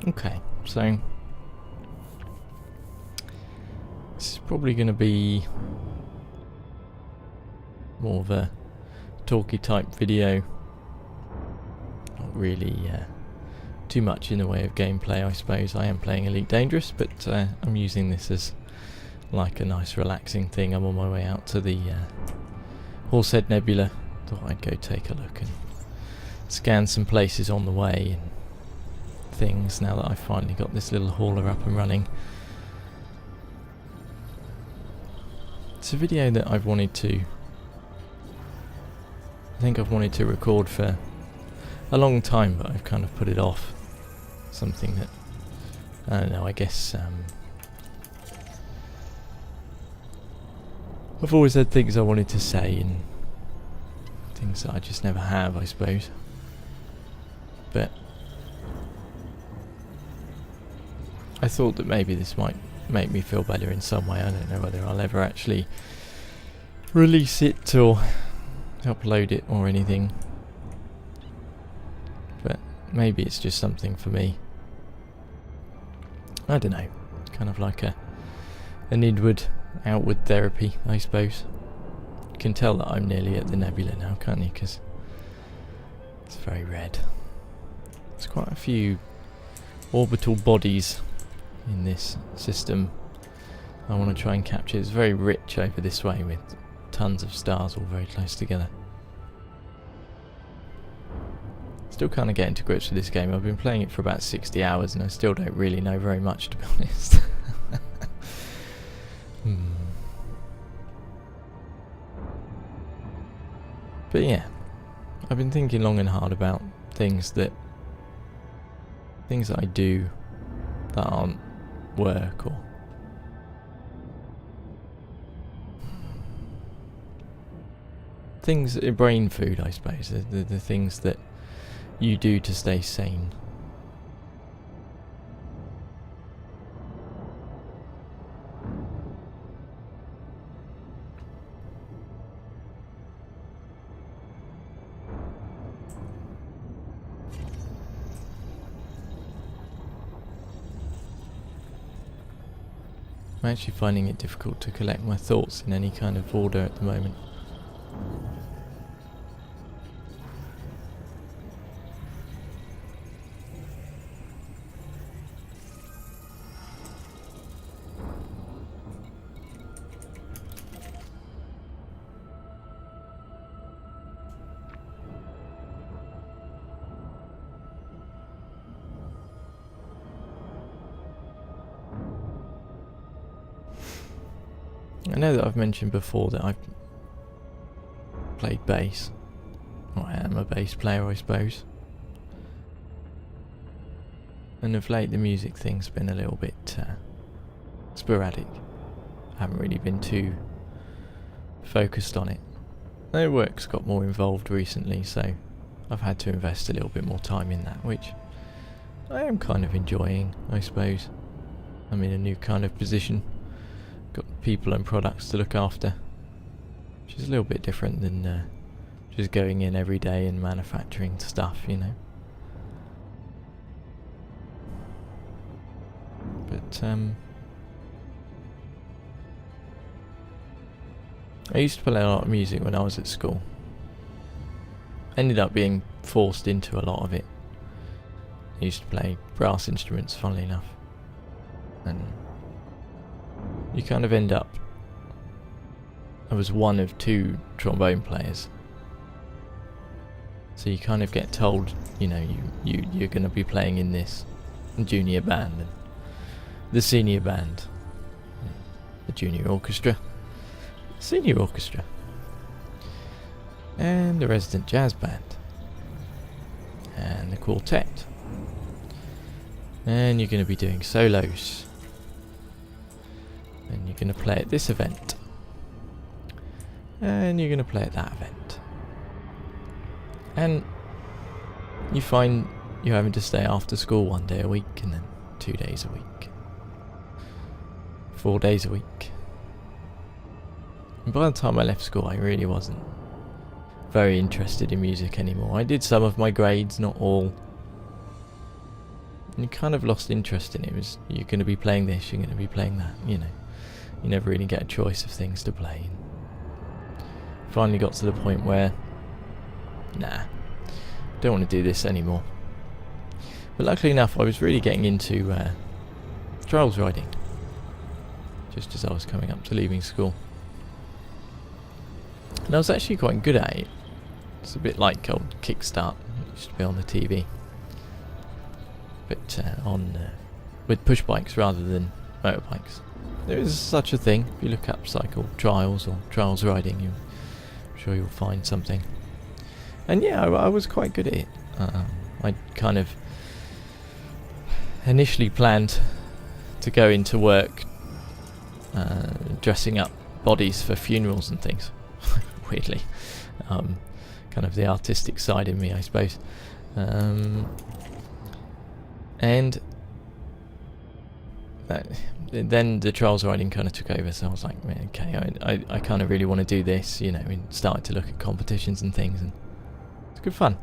Okay, so this is probably going to be more of a talky type video. Not really too much in the way of gameplay, I suppose. I am playing Elite Dangerous, but I'm using this as like a nice relaxing thing. I'm on my way out to the Horsehead Nebula. Thought I'd go take a look and scan some places on the way and things now that I've finally got this little hauler up and running. It's a video that I've wanted to... I think I've wanted to record for a long time, but I've kind of put it off. Something that, I don't know, I guess I've always had things I wanted to say and things that I just never have, I suppose. But I thought that maybe this might make me feel better in some way. I don't know whether I'll ever actually release it or upload it or anything. But maybe it's just something for me. I don't know. Kind of like an inward, outward therapy, I suppose. You can tell that I'm nearly at the nebula now, can't you? Because it's very red. There's quite a few orbital bodies in this system I want to try and capture. It's very rich over this way with tons of stars all very close together. Still kind of getting to grips with this game. I've been playing it for about 60 hours and I still don't really know very much, to be honest. But yeah, I've been thinking long and hard about things that I do that aren't work or things, brain food, I suppose. The things that you do to stay sane. I'm actually finding it difficult to collect my thoughts in any kind of order at the moment. I know that I've mentioned before that I've played bass. Or I am a bass player, I suppose. And of late the music thing's been a little bit sporadic. I haven't really been too focused on it. The work's got more involved recently, so I've had to invest a little bit more time in that, which I am kind of enjoying, I suppose. I'm in a new kind of position. Got people and products to look after, which is a little bit different than just going in every day and manufacturing stuff, you know. But I used to play a lot of music when I was at school. Ended up being forced into a lot of it. I used to play brass instruments, funnily enough, and you kind of end up... I was one of two trombone players. So you kind of get told, you know, you're going to be playing in this junior band and the senior band, the junior orchestra, senior orchestra, and the resident jazz band, and the quartet. And you're going to be doing solos. And you're going to play at this event. And you're going to play at that event. And you find you're having to stay after school 1 day a week, and then 2 days a week. 4 days a week. And by the time I left school, I really wasn't very interested in music anymore. I did some of my grades, not all. you kind of lost interest in it. It was, you're going to be playing this, you're going to be playing that, you know. You never really get a choice of things to play. Finally got to the point where, nah, don't want to do this anymore. But luckily enough, I was really getting into trials riding, just as I was coming up to leaving school. And I was actually quite good at it. It's a bit like old Kickstart, it used to be on the TV. But with push bikes rather than motorbikes. There is such a thing. If you look up cycle trials or trials riding, I'm sure you'll find something. And yeah, I was quite good at it. I kind of initially planned to go into work dressing up bodies for funerals and things. Weirdly, kind of the artistic side in me, I suppose. And then the trials riding kind of took over, so I was like, okay, I kind of really want to do this, you know, and started to look at competitions and things, and it's good fun.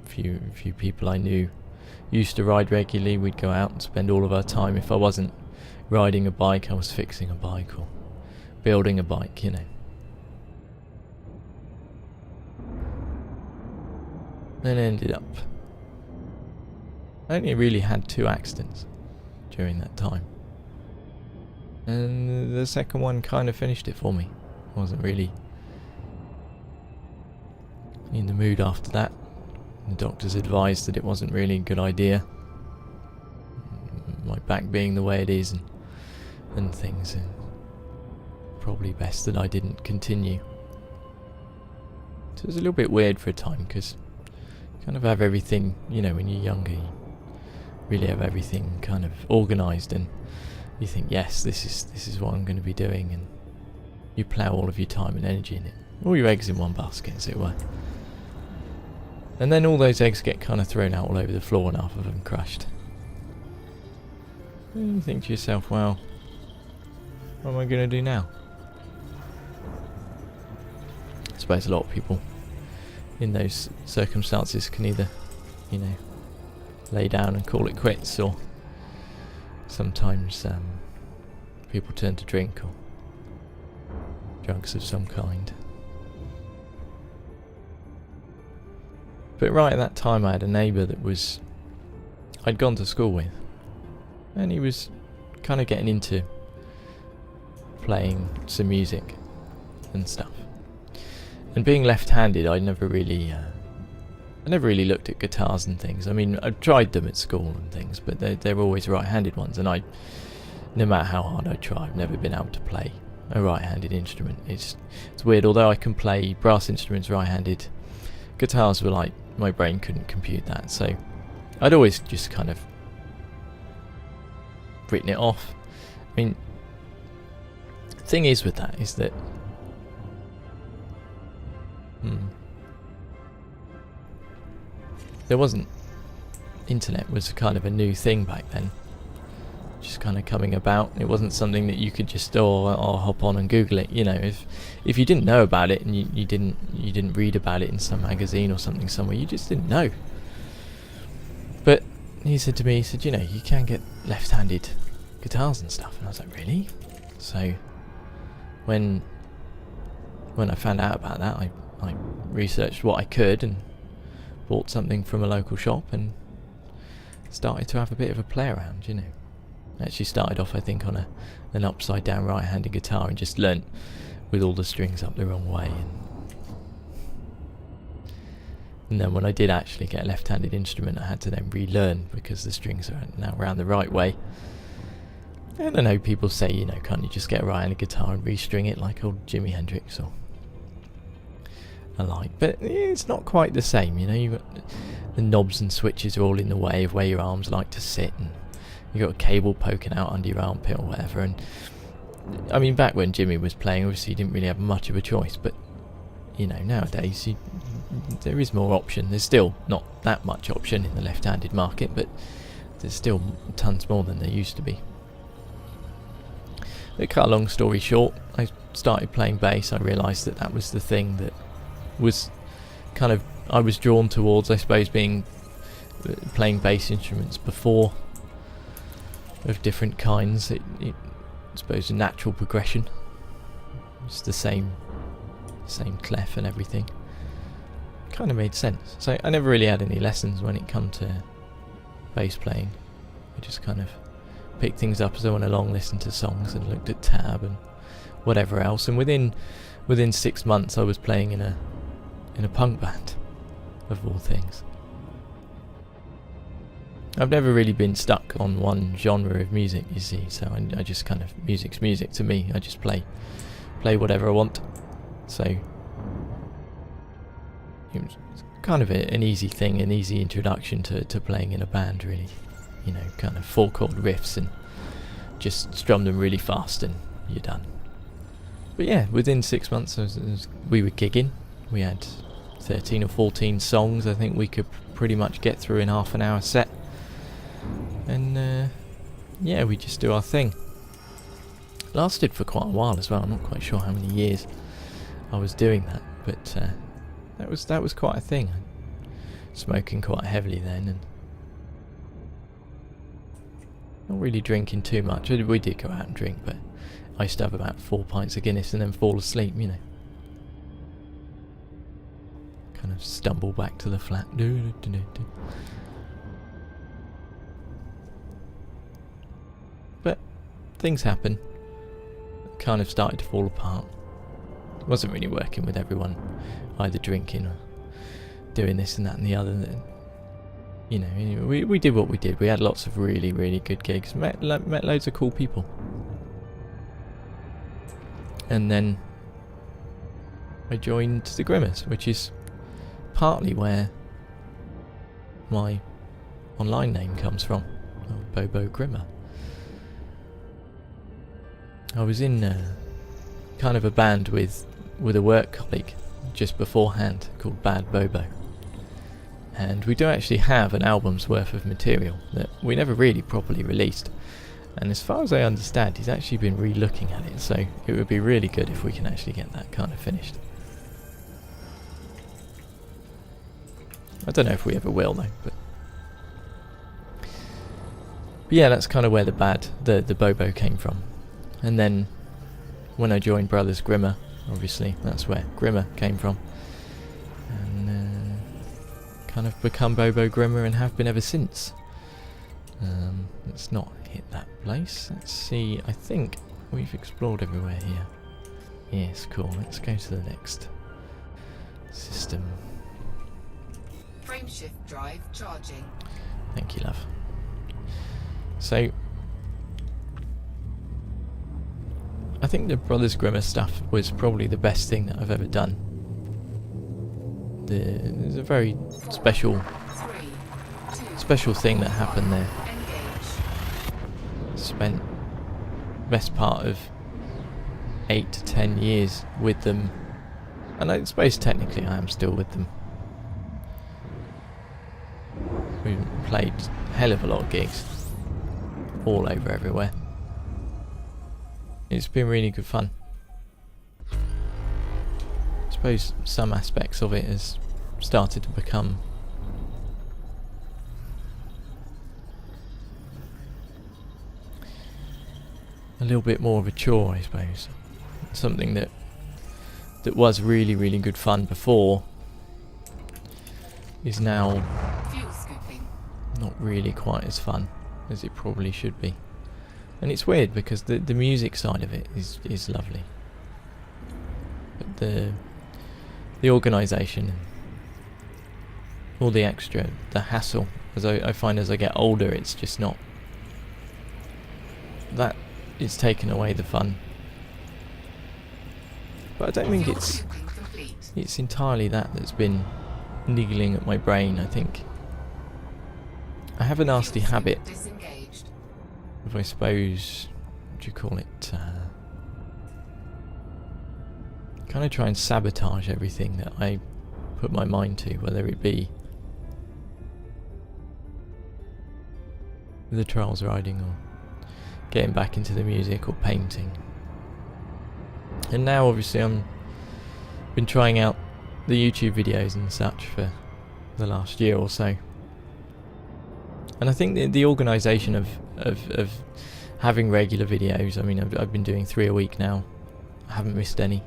Few people I knew used to ride regularly. We'd go out and spend all of our time. If I wasn't riding a bike, I was fixing a bike or building a bike, you know. Then ended up, I only really had 2 accidents during that time, and the second one kind of finished it for me. I wasn't really in the mood after that. The doctors advised that it wasn't really a good idea, my back being the way it is and things, and probably best that I didn't continue. So it was a little bit weird for a time, because you kind of have everything, you know, when you're younger, you really have everything kind of organised, and you think, yes, this is what I'm going to be doing, and you plough all of your time and energy in it, all your eggs in one basket, as it were. And then all those eggs get kind of thrown out all over the floor and half of them crushed. And you think to yourself, well, what am I going to do now? I suppose a lot of people in those circumstances can either, you know, lay down and call it quits, or sometimes people turn to drink or drugs of some kind. But right at that time I had a neighbour that I'd gone to school with, and he was kind of getting into playing some music and stuff. And being left-handed, I never really looked at guitars and things. I mean, I tried them at school and things, but they're always right-handed ones, and no matter how hard I try, I've never been able to play a right-handed instrument. It's weird, although I can play brass instruments right-handed, guitars were like, my brain couldn't compute that, so I'd always just kind of written it off. I mean, the thing is with that is that there wasn't, internet was kind of a new thing back then, just kind of coming about. It wasn't something that you could just hop on and Google it, you know. If you didn't know about it and you didn't read about it in some magazine or something somewhere, you just didn't know. But he said to me, he said, you know, you can get left-handed guitars and stuff, and I was like, really? So when I found out about that, I researched what I could and bought something from a local shop and started to have a bit of a play around, you know. Actually started off, I think, on an upside down right-handed guitar, and just learnt with all the strings up the wrong way, and then when I did actually get a left-handed instrument, I had to then relearn because the strings are now round the right way. And I know people say, you know, can't you just get a right-handed guitar and restring it like old Jimi Hendrix or alike? But it's not quite the same, you know. You've got the knobs and switches are all in the way of where your arms like to sit, and you've got a cable poking out under your armpit or whatever. And I mean, back when Jimmy was playing, obviously you didn't really have much of a choice, but you know, nowadays there is more option. There's still not that much option in the left-handed market, but there's still tons more than there used to be. To cut a long story short, I started playing bass. I realised that was the thing that was kind of, I was drawn towards, I suppose, being playing bass instruments before, of different kinds. It I suppose a natural progression. It's the same clef and everything. Kind of made sense. So I never really had any lessons when it come to bass playing. I just kind of picked things up as I went along, listened to songs and looked at tab and whatever else. And within 6 months, I was playing in a punk band, of all things. I've never really been stuck on one genre of music, you see. So I just kind of, music's music to me. I just play whatever I want. So it was kind of an easy thing, an easy introduction to playing in a band, really. You know, kind of 4-chord riffs and just strum them really fast and you're done. But yeah, within 6 months we were gigging. We had 13 or 14 songs I think we could pretty much get through in half an hour set. And yeah, we just do our thing. Lasted for quite a while as well. I'm not quite sure how many years I was doing that, but that was quite a thing. Smoking quite heavily then, and not really drinking too much. We did go out and drink, but I used to have about 4 pints of Guinness and then fall asleep, you know. Kind of stumble back to the flat. But things happen. Kind of started to fall apart. Wasn't really working with everyone, either drinking or doing this and that and the other. You know, we did what we did. We had lots of really, really good gigs. Met loads of cool people. And then I joined the Grimmers, which is partly where my online name comes from, Bobo Grimmer. I was in kind of a band with a work colleague just beforehand called Bad Bobo, and we do actually have an album's worth of material that we never really properly released, and as far as I understand he's actually been re-looking at it, so it would be really good if we can actually get that kind of finished. I don't know if we ever will though, but yeah, that's kind of where the Bobo came from. And then when I joined Brothers Grimmer, obviously that's where Grimmer came from, and kind of become Bobo Grimmer and have been ever since. Let's not hit that place. Let's see, I think we've explored everywhere here. Yes, cool. Let's go to the next system. Frameshift drive charging. Thank you, love. So I think the Brothers Grimmer stuff was probably the best thing that I've ever done. There's a very special thing that happened there. Spent best part of 8 to 10 years with them, and I suppose technically I am still with them. We played a hell of a lot of gigs all over everywhere. It's been really good fun. I suppose some aspects of it has started to become a little bit more of a chore, I suppose. Something that was really, really good fun before is now not really quite as fun as it probably should be. And it's weird because the music side of it is lovely, but the organisation and all the extra, the hassle, as I find as I get older, it's just not that. It's taken away the fun. But I don't think it's entirely that's been niggling at my brain. I think I have a nasty habit of, I suppose, what do you call it, kind of try and sabotage everything that I put my mind to, whether it be the trials riding or getting back into the music or painting. And now obviously I'm been trying out the YouTube videos and such for the last year or so, And I think the organisation of having regular videos, I mean, I've been doing 3 a week now. I haven't missed any,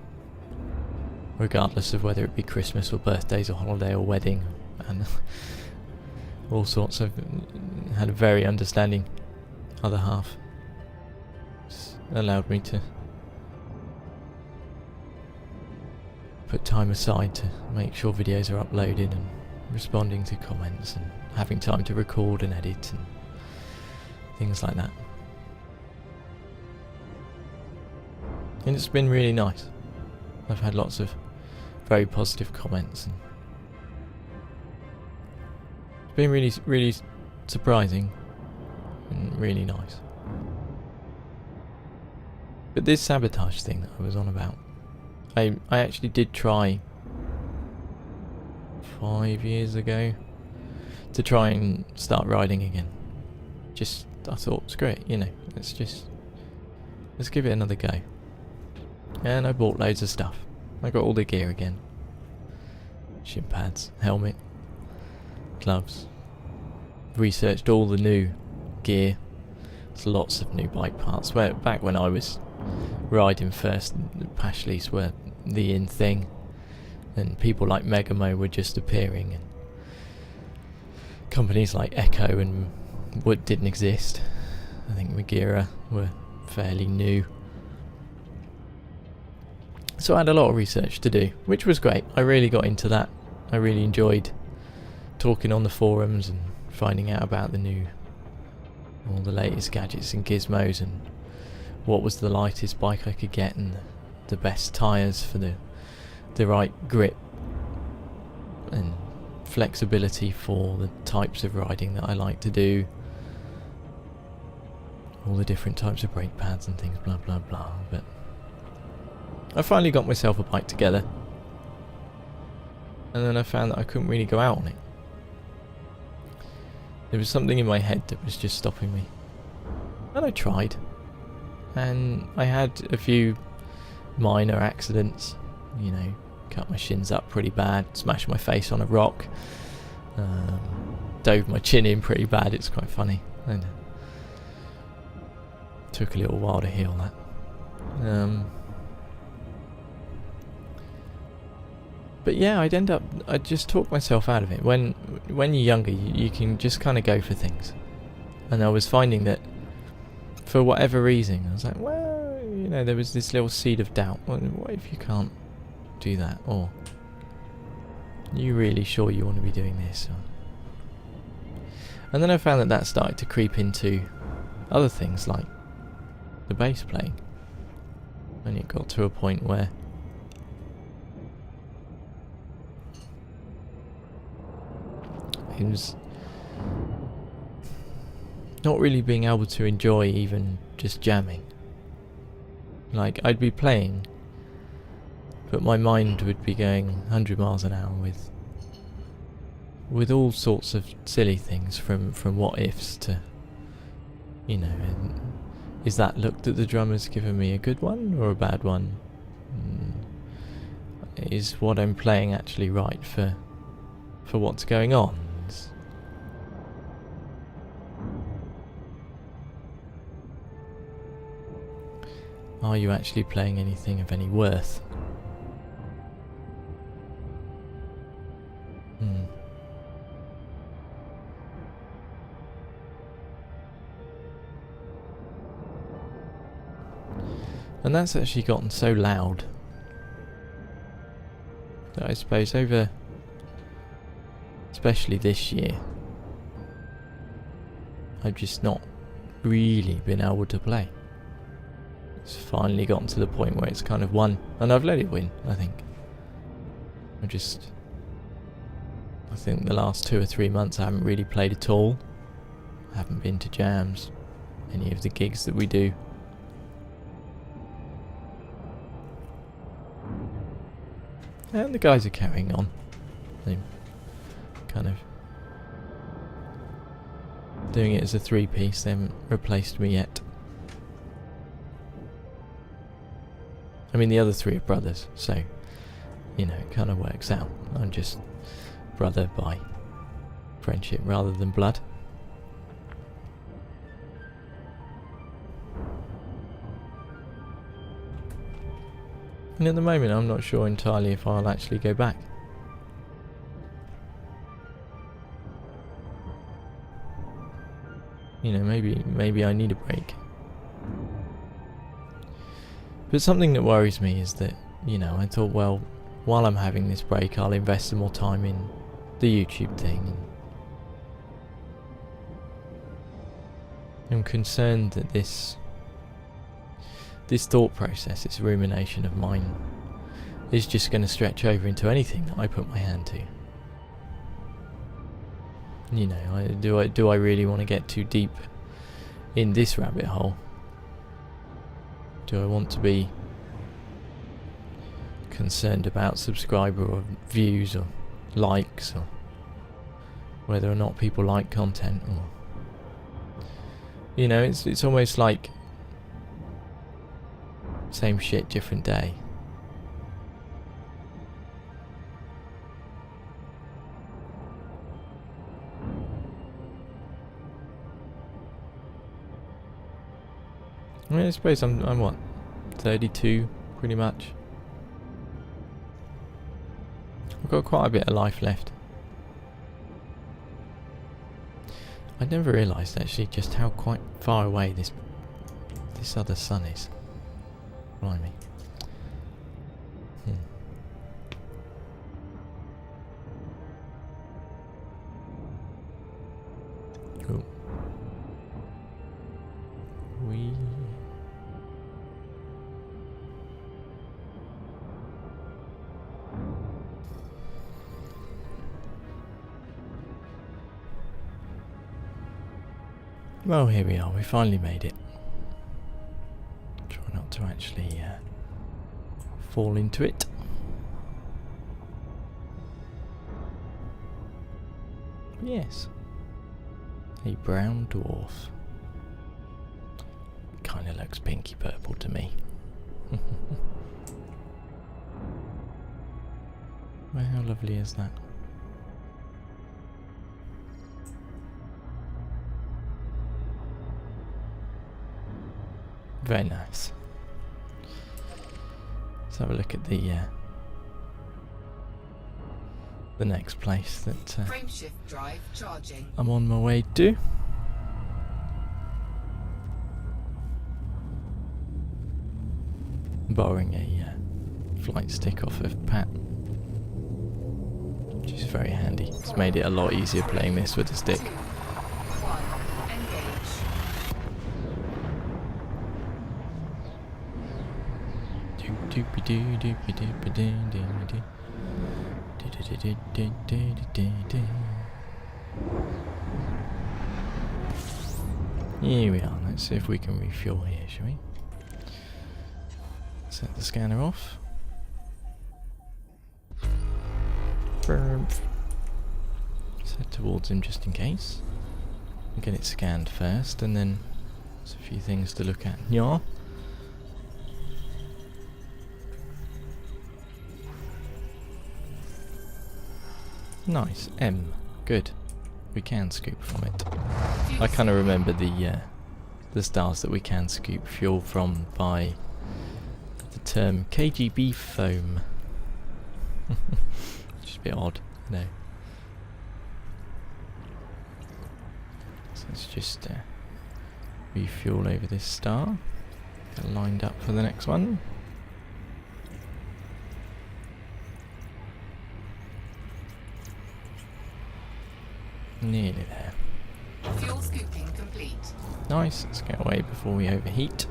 regardless of whether it be Christmas or birthdays or holiday or wedding and all sorts. I've had a very understanding other half. It's allowed me to put time aside to make sure videos are uploaded and responding to comments and having time to record and edit and things like that. And it's been really nice. I've had lots of very positive comments and it's been really surprising and really nice. But this sabotage thing that I was on about, I actually did try 5 years ago to try and start riding again. Just, I thought, screw it, you know, let's give it another go. And I bought loads of stuff. I got all the gear again. Shin pads, helmet, gloves. Researched all the new gear. There's lots of new bike parts. Back when I was riding first, the Pashleys were the in thing. And people like Megamo were just appearing. And companies like Echo and Wood didn't exist. I think Magira were fairly new. So I had a lot of research to do, which was great. I really got into that. I really enjoyed talking on the forums and finding out about all the latest gadgets and gizmos and what was the lightest bike I could get and the best tyres for the right grip and flexibility for the types of riding that I like to do. All the different types of brake pads and things, blah blah blah. But I finally got myself a bike together, and then I found that I couldn't really go out on it. There was something in my head that was just stopping me. And I tried, and I had a few minor accidents, you know, cut my shins up pretty bad, smashed my face on a rock, dove my chin in pretty bad. It's quite funny, and took a little while to heal that. But yeah, I'd just talk myself out of it. When you're younger, you can just kind of go for things. And I was finding that, for whatever reason, I was like, well, you know, there was this little seed of doubt. Well, what if you can't do that? Or, are you really sure you want to be doing this? And then I found that started to creep into other things, like the bass playing. And it got to a point where it was not really being able to enjoy even just jamming. Like, I'd be playing, but my mind would be going 100 miles an hour with all sorts of silly things, from what ifs to, you know, is that look that the drummer's given me a good one or a bad one? Is what I'm playing actually right for what's going on? Are you actually playing anything of any worth? And that's actually gotten so loud that I suppose over, especially this year, I've just not really been able to play. It's finally gotten to the point where it's kind of won, and I've let it win, I think. I think the last 2 or 3 months I haven't really played at all. I haven't been to jams, any of the gigs that we do. And the guys are carrying on. They're kind of doing it as a 3-piece. They haven't replaced me yet. I mean, the other 3 are brothers, so, you know, it kind of works out. I'm just brother by friendship rather than blood. And at the moment I'm not sure entirely if I'll actually go back. You know, maybe I need a break. But something that worries me is that, you know, I thought, well, while I'm having this break, I'll invest some more time in the YouTube thing. And I'm concerned that this thought process, this rumination of mine, is just going to stretch over into anything that I put my hand to. You know, do I really want to get too deep in this rabbit hole? Do I want to be concerned about subscriber or views or likes, or whether or not people like content? Or, you know, it's almost like same shit, different day. I mean, I suppose I'm what, 32, pretty much. I've got quite a bit of life left. I never realised actually just how quite far away this other sun is. Blimey. Cool. Well, here we are, we finally made it. Try not to actually fall into it. Yes. A brown dwarf. Kinda looks pinky purple to me. Well, how lovely is that? Very nice. Let's have a look at the next place that Frameshift drive charging. I'm on my way to. Borrowing a flight stick off of Pat, which is very handy. It's made it a lot easier playing this with a stick. 2, 1, engage. Here we are. Let's see if we can refuel here, shall we? Set the scanner off. Set towards him just in case. Get it scanned first, and then there's a few things to look at. Yeah. Nice. M. Good. We can scoop from it. I kind of remember the stars that we can scoop fuel from by the term KGB foam. Just a bit odd, you know. So let's just refuel over this star. Get lined up for the next one. Nearly there. Fuel scooping complete. Nice, let's get away before we overheat.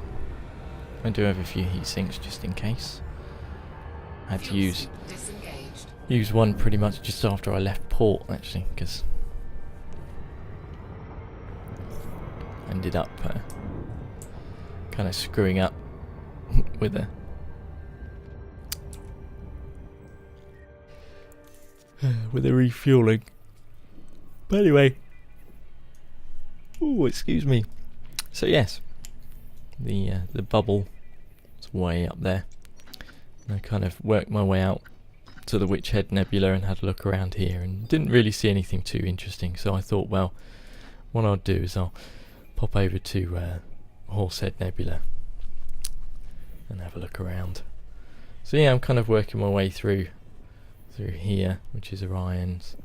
I do have a few heat sinks just in case. I had to use one pretty much just after I left port actually, because I ended up kind of screwing up with a refueling. But anyway, oh, excuse me. So yes, the bubble is way up there. And I kind of worked my way out to the Witch Head Nebula and had a look around here and didn't really see anything too interesting. So I thought, well, what I'll do is I'll pop over to Horsehead Nebula and have a look around. So yeah, I'm kind of working my way through here, which is Orion's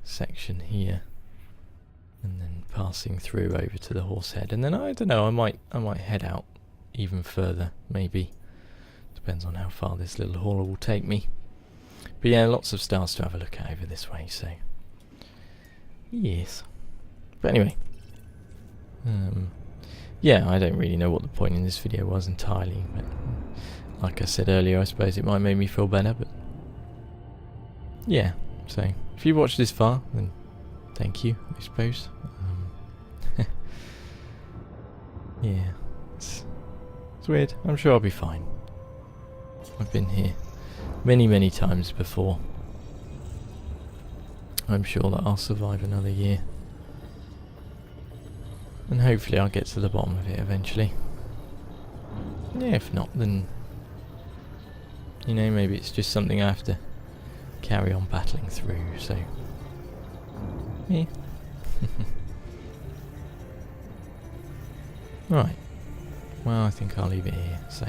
section here, and then passing through over to the Horsehead, and then I don't know, I might head out even further, maybe. Depends on how far this little hauler will take me. But yeah, lots of stars to have a look at over this way, so yes. But anyway, yeah, I don't really know what the point in this video was entirely, but like I said earlier, I suppose it might make me feel better, but yeah, so if you watched this far, then thank you, I suppose. Yeah, it's weird. I'm sure I'll be fine. I've been here many times before. I'm sure that I'll survive another year. And hopefully I'll get to the bottom of it eventually. Yeah, if not, then, you know, maybe it's just something I have to carry on battling through, so yeah. Right, well, I think I'll leave it here, so